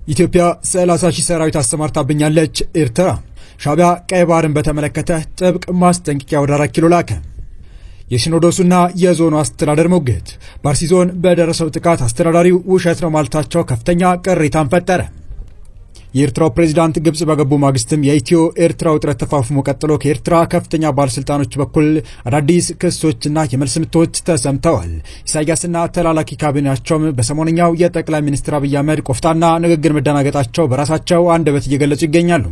ኢትዮጵያ 30,000 ሰራዊት አሰማርታብኛለች። ኤርትራ ሻዕቢያ ቀይ ባህርን በተመለከተ ጥብቅ ማስጠንቀቂያ ወደ 4 ኪሎ ላከ። የሲኖዶሱና የዞኑ አስተዳደር ሞግት በአርሲ ዞን በደረሰው ጥቃት አስተዳዳሪው ውሸት ነው ማለታቸው ከፍተኛ ቅሬታን ፈጠረ። የኤርትራው ፕሬዝዳንት ግብጽ በገቡ ማግስትም የኢትዮ ኤርትራ ውጥረት ተፋፍሞ ቀጥሎ ከኤርትራ ከፍተኛ ባለስልጣኖች በኩል አዳዲስ ክሶችና የመልስ ምቶች ተሰምተዋል። ኢሳያስና ተላላኪ ካቢኔያቸው በሰሞንኛው የጠቅላይ ሚኒስትር አብይ አህመድ ቆፍጣና ንግግር መደናገጣቸው በራሳቸው አንደበት እየገለጹ ይገኛሉ።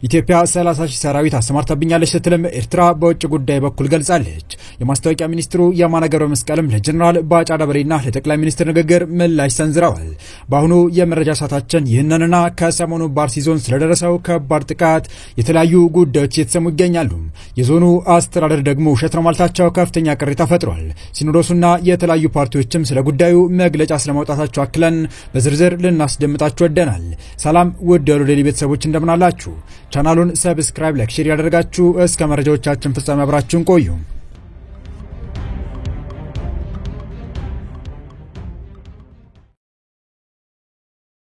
ኢትዮጵያ 30,000 ሰራዊት አሰማርታብኛለች ስትልም ኤርትራ በውጭ ጉዳይ በኩል ገልጻለች። የማስታወቂያ ሚኒስትሩ የማነ ገብረ መስቀልም ለጀነራል ባጫ ዳበሬና ለጠቅላይ ሚኒስትር ንግግር ምላሽ ሰንዝረዋል። በአሁኑ የመረጃ ሰዓታችን ይህንንና ከሰሞኑ በአርሲ ዞን ስለደረሰው ከባድ ጥቃት የተለያዩ ጉዳዮች የተሰሙ ይገኛሉ። የዞኑ አስተዳደር ደግሞ ውሸት ነው ማለታቸው ከፍተኛ ቅሬታ ፈጥሯል። ሲኖዶሱና የተለያዩ ፓርቲዎችም ስለ ጉዳዩ መግለጫ ስለማውጣታቸው አክለን በዝርዝር ልናስደምጣችሁ ወደናል። ሰላም ውድ የሎዴሊ ቤተሰቦች እንደምን አላችሁ? ቻናሉን ሰብስክራይብ፣ ላይክ፣ ሼር ያደርጋችሁ እስከ መረጃዎቻችን ፍጻሜ አብራችሁን ቆዩ።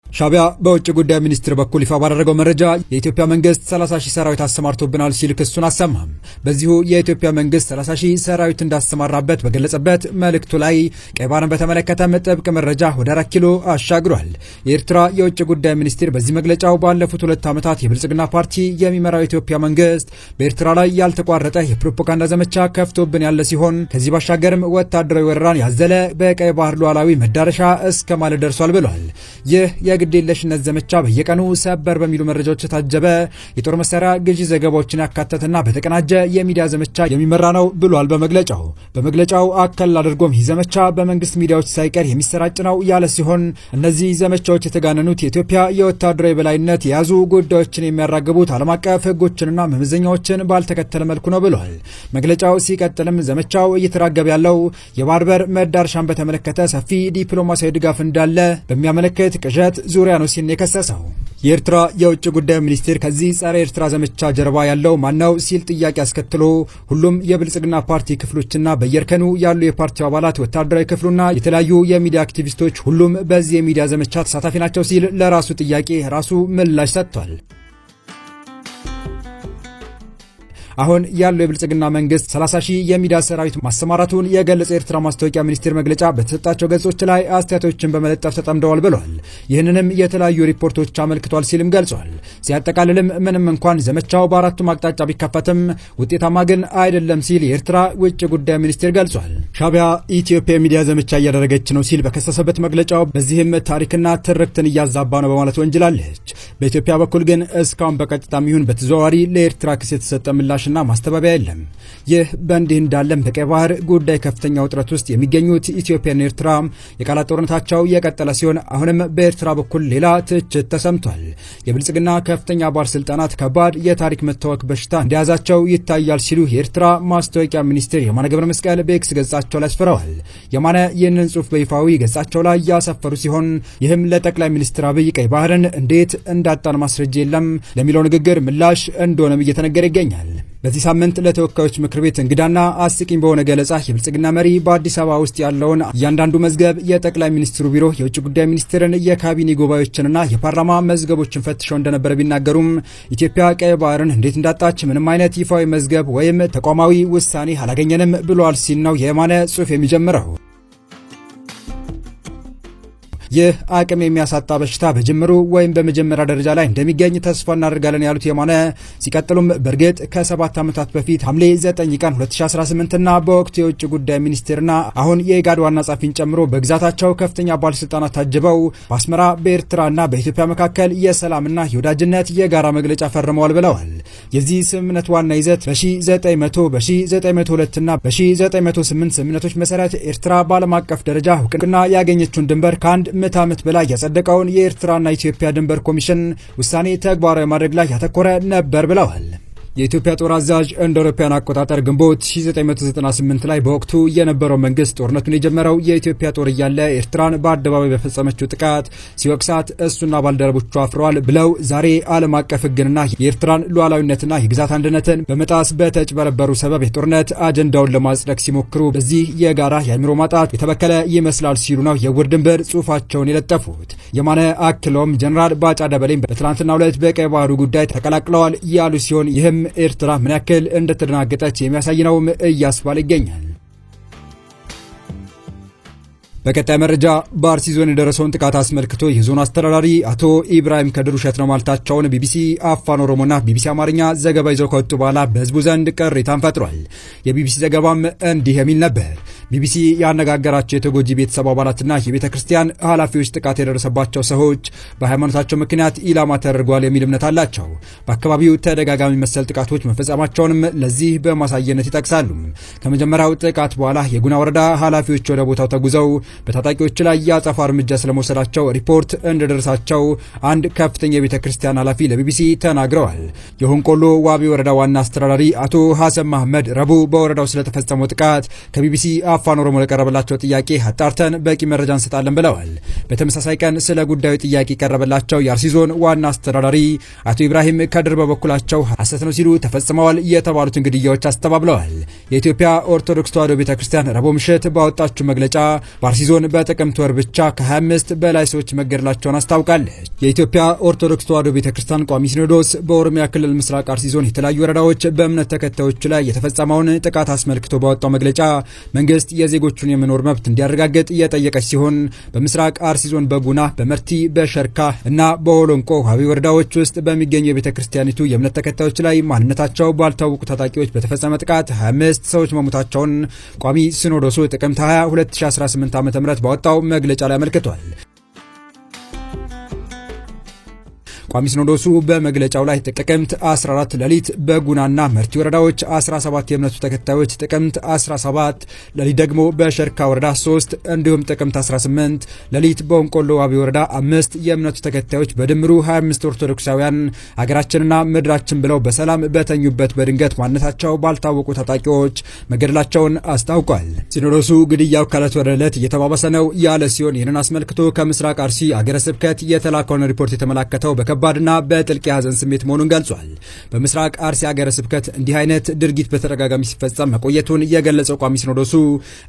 ሻዕቢያ በውጭ ጉዳይ ሚኒስትር በኩል ይፋ ባደረገው መረጃ የኢትዮጵያ መንግስት 30,000 ሰራዊት አሰማርቶብናል ሲል ክሱን አሰማም። በዚሁ የኢትዮጵያ መንግስት 30,000 ሰራዊት እንዳሰማራበት በገለጸበት መልእክቱ ላይ ቀይ ባህርን በተመለከተ ጥብቅ መረጃ ወደ 4 ኪሎ አሻግሯል። የኤርትራ የውጭ ጉዳይ ሚኒስትር በዚህ መግለጫው ባለፉት 2 ዓመታት የብልጽግና ፓርቲ የሚመራው የኢትዮጵያ መንግስት በኤርትራ ላይ ያልተቋረጠ የፕሮፓጋንዳ ዘመቻ ከፍቶብን ያለ ሲሆን ከዚህ ባሻገርም ወታደራዊ ወረራን ያዘለ በቀይ ባህር ሉዓላዊ መዳረሻ እስከ ማለት ደርሷል ብሏል። ይህ የግዴለሽነት ዘመቻ በየቀኑ ሰበር በሚሉ መረጃዎች የታጀበ የጦር መሳሪያ ግዢ ዘገባዎችን ያካተተና በተቀናጀ የሚዲያ ዘመቻ የሚመራ ነው ብሏል። በመግለጫው አከል አድርጎም ይህ ዘመቻ በመንግስት ሚዲያዎች ሳይቀር የሚሰራጭ ነው ያለ ሲሆን እነዚህ ዘመቻዎች የተጋነኑት የኢትዮጵያ የወታደራዊ በላይነት የያዙ ጉዳዮችን የሚያራግቡት ዓለም አቀፍ ህጎችንና መመዘኛዎችን ባልተከተለ መልኩ ነው ብሏል። መግለጫው ሲቀጥልም ዘመቻው እየተራገበ ያለው የባህር በር መዳረሻን በተመለከተ ሰፊ ዲፕሎማሲያዊ ድጋፍ እንዳለ በሚያመለክት ቅዠት ዙሪያ ነው ሲል የከሰሰው። የኤርትራ የውጭ ጉዳይ ሚኒስቴር ከዚህ ጸረ ኤርትራ ዘመቻ ጀርባ ያለው ማነው ሲል ጥያቄ አስከትሎ ሁሉም የብልጽግና ፓርቲ ክፍሎችና በየርከኑ ያሉ የፓርቲው አባላት፣ ወታደራዊ ክፍሉና የተለያዩ የሚዲያ አክቲቪስቶች ሁሉም በዚህ የሚዲያ ዘመቻ ተሳታፊ ናቸው ሲል ለራሱ ጥያቄ ራሱ ምላሽ ሰጥቷል። አሁን ያለው የብልጽግና መንግስት 30,000 የሚዲያ ሰራዊት ማሰማራቱን የገለጸ ኤርትራ ማስታወቂያ ሚኒስቴር መግለጫ በተሰጣቸው ገጾች ላይ አስተያየቶችን በመለጠፍ ተጠምደዋል ብሏል። ይህንንም የተለያዩ ሪፖርቶች አመልክቷል ሲልም ገልጿል። ሲያጠቃልልም ምንም እንኳን ዘመቻው በአራቱም አቅጣጫ ቢከፈትም ውጤታማ ግን አይደለም ሲል የኤርትራ ውጭ ጉዳይ ሚኒስቴር ገልጿል። ሻዕቢያ ኢትዮጵያ የሚዲያ ዘመቻ እያደረገች ነው ሲል በከሰሰበት መግለጫው በዚህም ታሪክና ትርክትን እያዛባ ነው በማለት ወንጅላለች። በኢትዮጵያ በኩል ግን እስካሁን በቀጥታም ይሁን በተዘዋዋሪ ለኤርትራ ክስ የተሰጠ ምላሽ እና ማስተባበያ የለም። ይህ በእንዲህ እንዳለም በቀይ ባህር ጉዳይ ከፍተኛ ውጥረት ውስጥ የሚገኙት ኢትዮጵያና ኤርትራ የቃላት ጦርነታቸው የቀጠለ ሲሆን አሁንም በኤርትራ በኩል ሌላ ትችት ተሰምቷል። የብልጽግና ከፍተኛ ባለስልጣናት ከባድ የታሪክ መታወክ በሽታ እንደያዛቸው ይታያል ሲሉ የኤርትራ ማስታወቂያ ሚኒስትር የማነ ገብረ መስቀል በኤክስ ገጻቸው ላይ አስፍረዋል። የማነ ይህንን ጽሑፍ በይፋዊ ገጻቸው ላይ ያሰፈሩ ሲሆን ይህም ለጠቅላይ ሚኒስትር አብይ ቀይ ባህርን እንዴት እንዳጣን ማስረጃ የለም ለሚለው ንግግር ምላሽ እንደሆነም እየተነገረ ይገኛል። በዚህ ሳምንት ለተወካዮች ምክር ቤት እንግዳና አስቂኝ በሆነ ገለጻ የብልጽግና መሪ በአዲስ አበባ ውስጥ ያለውን እያንዳንዱ መዝገብ የጠቅላይ ሚኒስትሩ ቢሮ፣ የውጭ ጉዳይ ሚኒስቴርን፣ የካቢኔ ጉባኤዎችንና የፓርላማ መዝገቦችን ፈትሸው እንደነበረ ቢናገሩም ኢትዮጵያ ቀይ ባህርን እንዴት እንዳጣች ምንም አይነት ይፋዊ መዝገብ ወይም ተቋማዊ ውሳኔ አላገኘንም ብሏል ሲል ነው የማነ ጽሑፍ የሚጀምረው። ይህ አቅም የሚያሳጣ በሽታ በጅምሩ ወይም በመጀመሪያ ደረጃ ላይ እንደሚገኝ ተስፋ እናደርጋለን ያሉት የማነ ሲቀጥሉም በእርግጥ ከ7 ዓመታት በፊት ሐምሌ 9 ቀን 2018ና በወቅቱ የውጭ ጉዳይ ሚኒስቴርና አሁን የኢጋድ ዋና ጸሐፊን ጨምሮ በግዛታቸው ከፍተኛ ባለስልጣናት ታጅበው በአስመራ በኤርትራና በኢትዮጵያ መካከል የሰላምና የወዳጅነት የጋራ መግለጫ ፈርመዋል ብለዋል። የዚህ ስምምነት ዋና ይዘት በ1900 በ1902ና በ1908 ስምምነቶች መሰረት ኤርትራ በዓለም አቀፍ ደረጃ እውቅና ያገኘችውን ድንበር ከአንድ ምዕተ ዓመት በላይ ያጸደቀውን የኤርትራና ኢትዮጵያ ድንበር ኮሚሽን ውሳኔ ተግባራዊ ማድረግ ላይ ያተኮረ ነበር ብለዋል። የኢትዮጵያ ጦር አዛዥ እንደ አውሮፓውያን አቆጣጠር ግንቦት 1998 ላይ በወቅቱ የነበረው መንግስት ጦርነቱን የጀመረው የኢትዮጵያ ጦር እያለ ኤርትራን በአደባባይ በፈጸመችው ጥቃት ሲወቅሳት እሱና ባልደረቦቹ አፍረዋል ብለው ዛሬ ዓለም አቀፍ ሕግንና የኤርትራን ሉዓላዊነትና የግዛት አንድነትን በመጣስ በተጭበረበሩ ሰበብ የጦርነት አጀንዳውን ለማጽደቅ ሲሞክሩ በዚህ የጋራ የአእምሮ ማጣት የተበከለ ይመስላል ሲሉ ነው የውር ድንበር ጽሑፋቸውን የለጠፉት። የማነ አክሎም ጀነራል ባጫ ደበሌም በትናንትናው ዕለት በቀይ ባህሩ ጉዳይ ተቀላቅለዋል ያሉ ሲሆን ይህም ኤርትራ ምን ያክል እንደተደናገጠች የሚያሳይ ነው እያስባለ ይገኛል። በቀጣይ መረጃ በአርሲ ዞን የደረሰውን ጥቃት አስመልክቶ የዞኑ አስተዳዳሪ አቶ ኢብራሂም ከድር ውሸት ነው ማለታቸውን ቢቢሲ አፋን ኦሮሞና ቢቢሲ አማርኛ ዘገባ ይዘው ከወጡ በኋላ በህዝቡ ዘንድ ቅሬታን ፈጥሯል። የቢቢሲ ዘገባም እንዲህ የሚል ነበር። ቢቢሲ ያነጋገራቸው የተጎጂ ቤተሰብ አባላትና የቤተ ክርስቲያን ኃላፊዎች ጥቃት የደረሰባቸው ሰዎች በሃይማኖታቸው ምክንያት ኢላማ ተደርገዋል የሚል እምነት አላቸው። በአካባቢው ተደጋጋሚ መሰል ጥቃቶች መፈጸማቸውንም ለዚህ በማሳየነት ይጠቅሳሉ። ከመጀመሪያው ጥቃት በኋላ የጉና ወረዳ ኃላፊዎች ወደ ቦታው ተጉዘው በታጣቂዎች ላይ ያጸፋ እርምጃ ስለመውሰዳቸው ሪፖርት እንደደረሳቸው አንድ ከፍተኛ የቤተ ክርስቲያን ኃላፊ ለቢቢሲ ተናግረዋል። የሆንቆሎ ዋቢ ወረዳ ዋና አስተዳዳሪ አቶ ሐሰን መሐመድ ረቡዕ በወረዳው ስለተፈጸመው ጥቃት ከቢቢሲ አፋን ኦሮሞ ለቀረበላቸው ጥያቄ አጣርተን በቂ መረጃ እንሰጣለን ብለዋል። በተመሳሳይ ቀን ስለ ጉዳዩ ጥያቄ ቀረበላቸው የአርሲ ዞን ዋና አስተዳዳሪ አቶ ኢብራሂም ከድር በበኩላቸው ሐሰት ነው ሲሉ ተፈጽመዋል የተባሉትን ግድያዎች አስተባብለዋል። የኢትዮጵያ ኦርቶዶክስ ተዋሕዶ ቤተክርስቲያን ረቡዕ ምሽት ባወጣችው መግለጫ በአርሲ ዞን በጥቅምት ወር ብቻ ከ25 በላይ ሰዎች መገደላቸውን አስታውቃለች። የኢትዮጵያ ኦርቶዶክስ ተዋሕዶ ቤተክርስቲያን ቋሚ ሲኖዶስ በኦሮሚያ ክልል ምስራቅ አርሲ ዞን የተለያዩ ወረዳዎች በእምነት ተከታዮች ላይ የተፈጸመውን ጥቃት አስመልክቶ ባወጣው መግለጫ መንግስት የዜጎቹን የመኖር መብት እንዲያረጋግጥ እየጠየቀች ሲሆን በምስራቅ አርሲ ዞን በጉና በመርቲ በሸርካ እና በሆሎንቆ ዋቢ ወረዳዎች ውስጥ በሚገኙ የቤተ ክርስቲያኒቱ የእምነት ተከታዮች ላይ ማንነታቸው ባልታወቁ ታጣቂዎች በተፈጸመ ጥቃት 25 ሰዎች መሞታቸውን ቋሚ ሲኖዶሱ ጥቅምት 20 2018 ዓ.ም ባወጣው መግለጫ ላይ አመልክቷል። ቋሚ ሲኖዶሱ በመግለጫው ላይ ጥቅምት 14 ሌሊት በጉናና መርቲ ወረዳዎች 17 የእምነቱ ተከታዮች፣ ጥቅምት 17 ሌሊት ደግሞ በሸርካ ወረዳ 3 እንዲሁም ጥቅምት 18 ሌሊት በሆንቆሎ ዋቢ ወረዳ 5 የእምነቱ ተከታዮች በድምሩ 25 ኦርቶዶክሳውያን ሀገራችንና ምድራችን ብለው በሰላም በተኙበት በድንገት ማንነታቸው ባልታወቁ ታጣቂዎች መገደላቸውን አስታውቋል። ሲኖዶሱ ግድያው ከዕለት ወደ ዕለት እየተባባሰ ነው ያለ ሲሆን ይህንን አስመልክቶ ከምስራቅ አርሲ አገረ ስብከት የተላከውን ሪፖርት የተመለከተው ባድና በጥልቅ የሐዘን ስሜት መሆኑን ገልጿል። በምስራቅ አርሲ ሀገረ ስብከት እንዲህ አይነት ድርጊት በተደጋጋሚ ሲፈጸም መቆየቱን የገለጸው ቋሚ ሲኖዶሱ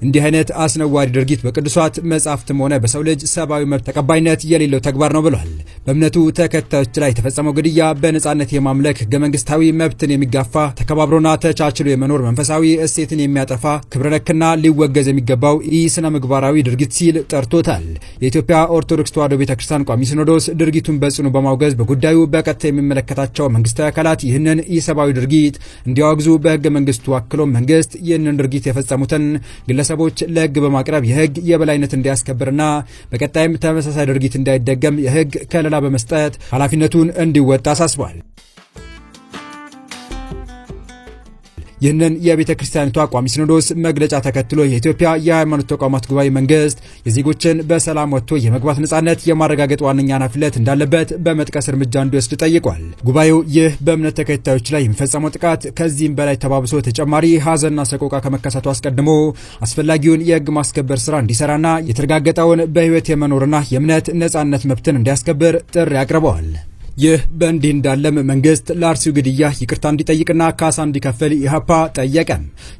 እንዲህ አይነት አስነዋሪ ድርጊት በቅዱሳት መጻሕፍትም ሆነ በሰው ልጅ ሰብአዊ መብት ተቀባይነት የሌለው ተግባር ነው ብሏል። በእምነቱ ተከታዮች ላይ የተፈጸመው ግድያ በነጻነት የማምለክ ሕገ መንግስታዊ መብትን የሚጋፋ ተከባብሮና ተቻችሎ የመኖር መንፈሳዊ እሴትን የሚያጠፋ ክብረነክና ሊወገዝ የሚገባው ስነ ምግባራዊ ድርጊት ሲል ጠርቶታል። የኢትዮጵያ ኦርቶዶክስ ተዋሕዶ ቤተክርስቲያን ቋሚ ሲኖዶስ ድርጊቱን በጽኑ በማውገዝ ጉዳዩ በቀጥታ የሚመለከታቸው መንግስታዊ አካላት ይህንን ኢሰብአዊ ድርጊት እንዲያወግዙ በህገ መንግስቱ አክሎ መንግስት ይህንን ድርጊት የፈጸሙትን ግለሰቦች ለህግ በማቅረብ የህግ የበላይነት እንዲያስከብርና በቀጣይም ተመሳሳይ ድርጊት እንዳይደገም የህግ ከለላ በመስጠት ኃላፊነቱን እንዲወጣ አሳስቧል። ይህንን የቤተ ክርስቲያኒቷ ቋሚ ሲኖዶስ መግለጫ ተከትሎ የኢትዮጵያ የሃይማኖት ተቋማት ጉባኤ መንግስት የዜጎችን በሰላም ወጥቶ የመግባት ነጻነት የማረጋገጥ ዋነኛ ኃላፊነት እንዳለበት በመጥቀስ እርምጃ እንዲወስድ ጠይቋል። ጉባኤው ይህ በእምነት ተከታዮች ላይ የሚፈጸመው ጥቃት ከዚህም በላይ ተባብሶ ተጨማሪ ሀዘንና ሰቆቃ ከመከሰቱ አስቀድሞ አስፈላጊውን የህግ ማስከበር ስራ እንዲሰራና የተረጋገጠውን በህይወት የመኖርና የእምነት ነጻነት መብትን እንዲያስከብር ጥሪ አቅርበዋል። ይህ በእንዲህ እንዳለም መንግስት ለአርሲው ግድያ ይቅርታ እንዲጠይቅና ካሳ እንዲከፍል ኢህአፓ ጠየቀ።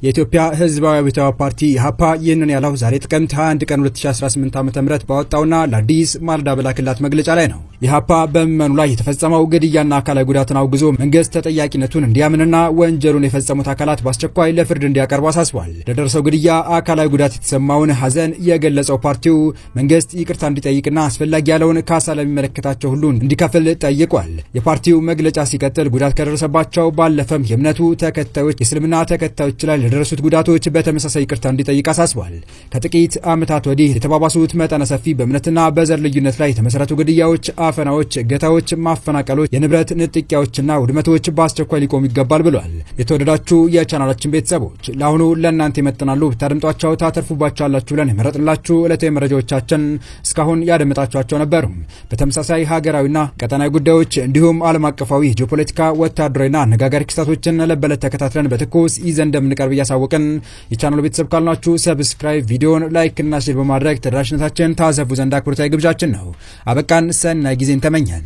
የኢትዮጵያ ህዝባዊ አብዮታዊ ፓርቲ ኢህአፓ ይህንን ያለው ዛሬ ጥቅምት 21 ቀን 2018 ዓ.ም ባወጣውና ለአዲስ ማለዳ በላከላት መግለጫ ላይ ነው። ኢህአፓ በመኑ ላይ የተፈጸመው ግድያና አካላዊ ጉዳትን አውግዞ መንግስት ተጠያቂነቱን እንዲያምንና ወንጀሉን የፈጸሙት አካላት በአስቸኳይ ለፍርድ እንዲያቀርቡ አሳስቧል። ለደረሰው ግድያ አካላዊ ጉዳት የተሰማውን ሀዘን የገለጸው ፓርቲው መንግስት ይቅርታ እንዲጠይቅና አስፈላጊ ያለውን ካሳ ለሚመለከታቸው ሁሉ እንዲከፍል ጠይቋል። የፓርቲው መግለጫ ሲቀጥል ጉዳት ከደረሰባቸው ባለፈም የእምነቱ ተከታዮች የእስልምና ተከታዮች ላይ ለደረሱት ጉዳቶች በተመሳሳይ ይቅርታ እንዲጠይቅ አሳስቧል። ከጥቂት ዓመታት ወዲህ የተባባሱት መጠነ ሰፊ በእምነትና በዘር ልዩነት ላይ የተመሰረቱ ግድያዎች፣ አፈናዎች፣ እገታዎች፣ ማፈናቀሎች፣ የንብረት ንጥቂያዎችና ውድመቶች በአስቸኳይ ሊቆሙ ይገባል ብሏል። የተወደዳችሁ የቻናላችን ቤተሰቦች ለአሁኑ ለእናንተ ይመጥናሉ ብታደምጧቸው ታተርፉባቸዋላችሁ ብለን የመረጥንላችሁ ዕለታዊ መረጃዎቻችን እስካሁን ያደመጣችኋቸው ነበሩ። በተመሳሳይ ሀገራዊና ቀጠናዊ ጉዳዮች ጉዳዮች እንዲሁም ዓለም አቀፋዊ ጂኦፖለቲካ ወታደራዊና አነጋጋሪ ክስተቶችን ለበለት ተከታትለን በትኩስ ይዘን እንደምንቀርብ ያሳወቅን የቻናሉ ቤተሰብ ካልናችሁ ሰብስክራይብ፣ ቪዲዮን ላይክ እና ሼር በማድረግ ተደራሽነታችን ታሰፉ ዘንድ አክብሮታዊ ግብዣችን ነው። አበቃን። ሰናይ ጊዜን ተመኘን።